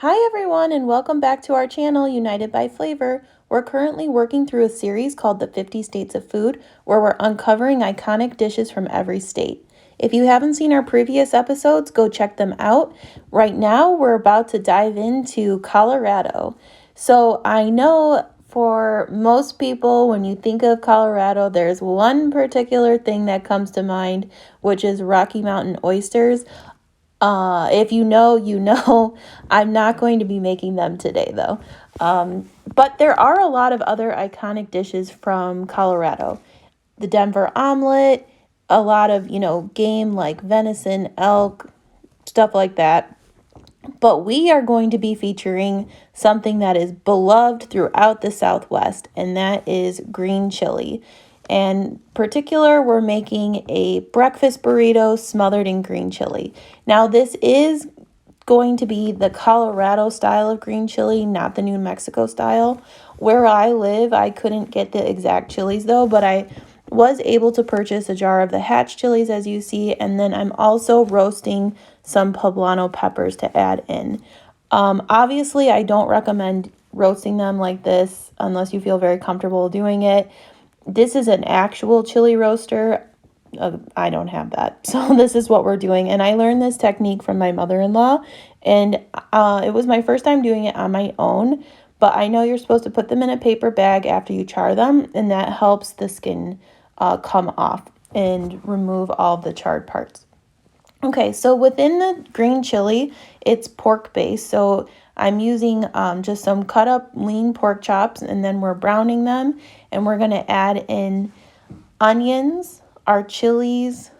Hi everyone and welcome back to our channel, United by Flavor. We're currently working through a series called the 50 States of Food, where we're uncovering iconic dishes from every state. If you haven't seen our previous episodes, go check them out. Right now, we're about to dive into Colorado. So I know for most people, when you think of Colorado, there's one particular thing that comes to mind, which is Rocky Mountain oysters. If you know, you know. I'm not going to be making them today, though. But there are a lot of other iconic dishes from Colorado. The Denver omelet, a lot of, game like venison, elk, stuff like that. But we are going to be featuring something that is beloved throughout the Southwest, and that is green chili. And particular, we're making a breakfast burrito smothered in green chili. Now, this is going to be the Colorado style of green chili, not the New Mexico style. Where I live, I couldn't get the exact chilies though, but I was able to purchase a jar of the hatch chilies as you see, and then I'm also roasting some poblano peppers to add in. Obviously, I don't recommend roasting them like this unless you feel very comfortable doing it. This is an actual chili roaster. I don't have that. So this is what we're doing. And I learned this technique from my mother-in-law. And it was my first time doing it on my own. But I know you're supposed to put them in a paper bag after you char them. And that helps the skin come off and remove all the charred parts. Okay, so within the green chili, it's pork based. So I'm using just some cut up lean pork chops, and then we're browning them. And we're going to add in onions, our chilies,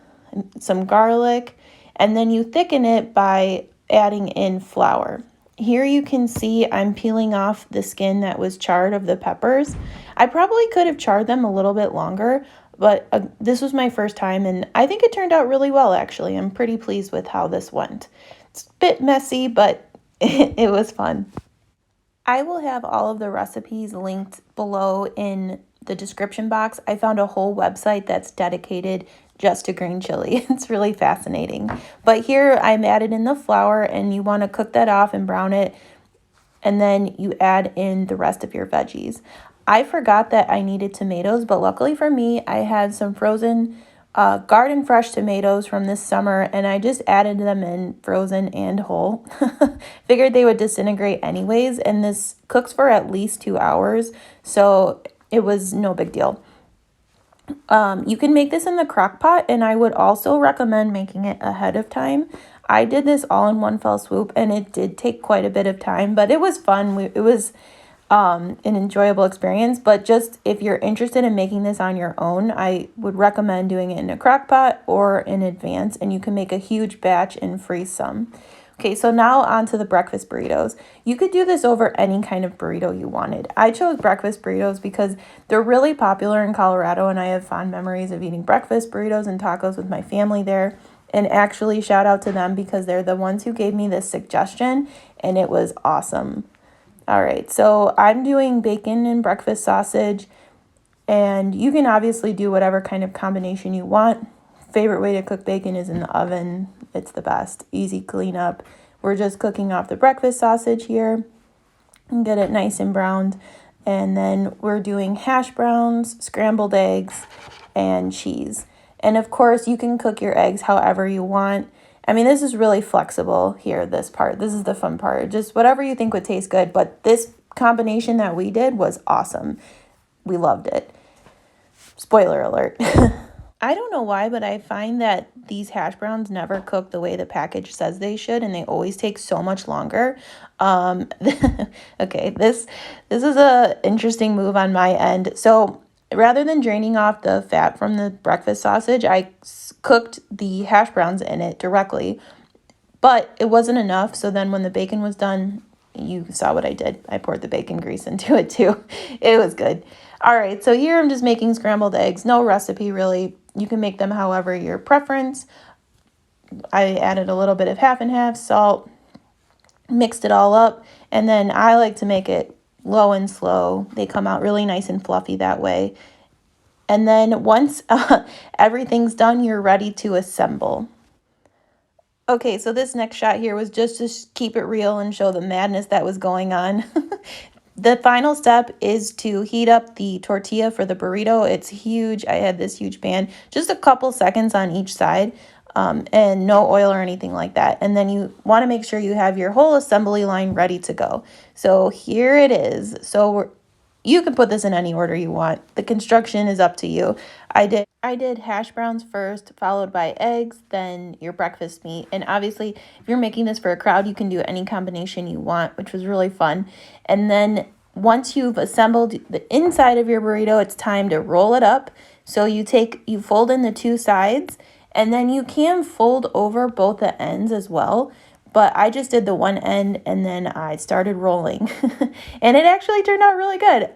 some garlic, and then you thicken it by adding in flour. Here you can see I'm peeling off the skin that was charred of the peppers. I probably could have charred them a little bit longer, but this was my first time and I think it turned out really well actually. I'm pretty pleased with how this went. It's a bit messy, but it was fun. I will have all of the recipes linked below in the description box. I found a whole website that's dedicated just to green chili. It's really fascinating. But here I'm added in the flour and you want to cook that off and brown it. And then you add in the rest of your veggies. I forgot that I needed tomatoes, but luckily for me, I had some frozen garden fresh tomatoes from this summer and I just added them in frozen and whole. Figured they would disintegrate anyways, and this cooks for at least 2 hours, so it was no big deal. You can make this in the crock pot, and I would also recommend making it ahead of time. I did this all in one fell swoop and it did take quite a bit of time, but it was fun. It was an enjoyable experience. But just if you're interested in making this on your own, I would recommend doing it in a crock pot or in advance, and you can make a huge batch and freeze some. Okay, so now on to the breakfast burritos. You could do this over any kind of burrito you wanted. I chose breakfast burritos because they're really popular in Colorado, and I have fond memories of eating breakfast burritos and tacos with my family there. And actually, shout out to them because they're the ones who gave me this suggestion, and it was awesome. All right, so I'm doing bacon and breakfast sausage, and you can obviously do whatever kind of combination you want. Favorite way to cook bacon is in the oven. It's the best. Easy cleanup. We're just cooking off the breakfast sausage here and get it nice and browned. And then we're doing hash browns, scrambled eggs, and cheese. And of course, you can cook your eggs however you want. I mean, this is really flexible here, this part. This is the fun part. Just whatever you think would taste good. But this combination that we did was awesome. We loved it. Spoiler alert. I don't know why, but I find that these hash browns never cook the way the package says they should, and they always take so much longer. Okay, this is a interesting move on my end. So rather than draining off the fat from the breakfast sausage, I cooked the hash browns in it directly, but it wasn't enough. So then when the bacon was done, you saw what I did. I poured the bacon grease into it too. It was good. All right, so here I'm just making scrambled eggs. No recipe really. You can make them however your preference. I added a little bit of half and half salt, mixed it all up, and then I like to make it low and slow. They come out really nice and fluffy that way. And then once everything's done, you're ready to assemble. Okay, so this next shot here was just to keep it real and show the madness that was going on. The final step is to heat up the tortilla for the burrito. It's huge. I had this huge pan, just a couple seconds on each side, and no oil or anything like that. And then you want to make sure you have your whole assembly line ready to go. So here it is. You can put this in any order you want. The construction is up to you. I did hash browns first, followed by eggs, then your breakfast meat. And obviously, if you're making this for a crowd, you can do any combination you want, which was really fun. And then once you've assembled the inside of your burrito, it's time to roll it up. So you fold in the two sides, and then you can fold over both the ends as well. But I just did the one end and then I started rolling. And it actually turned out really good.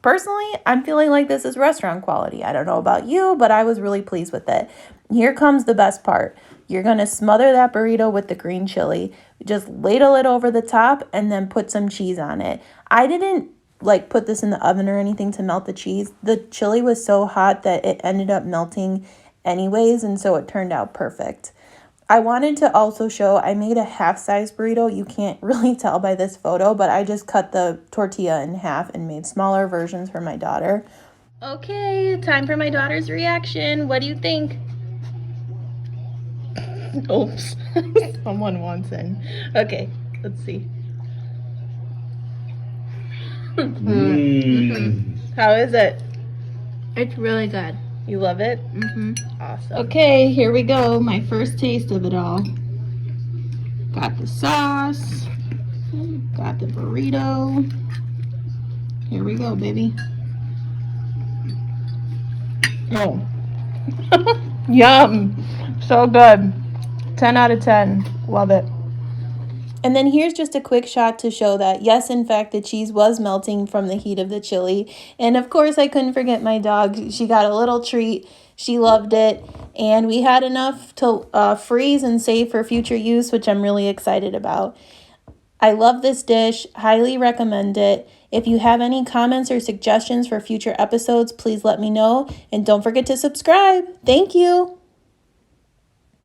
Personally, I'm feeling like this is restaurant quality. I don't know about you, but I was really pleased with it. Here comes the best part. You're going to smother that burrito with the green chili. Just ladle it over the top and then put some cheese on it. I didn't put this in the oven or anything to melt the cheese. The chili was so hot that it ended up melting anyways, and so it turned out perfect. I wanted to also show I made a half-size burrito. You can't really tell by this photo, but I just cut the tortilla in half and made smaller versions for my daughter. Okay, time for my daughter's reaction. What do you think? Oops, someone wants in. Okay, let's see. How is it? It's really good. You love it? Awesome. Okay, here we go. My first taste of it all. Got the sauce. Got the burrito. Here we go, baby. Oh. Yum. So good. 10 out of 10. Love it. And then here's just a quick shot to show that, yes, in fact, the cheese was melting from the heat of the chili. And of course, I couldn't forget my dog. She got a little treat. She loved it. And we had enough to freeze and save for future use, which I'm really excited about. I love this dish. Highly recommend it. If you have any comments or suggestions for future episodes, please let me know. And don't forget to subscribe. Thank you.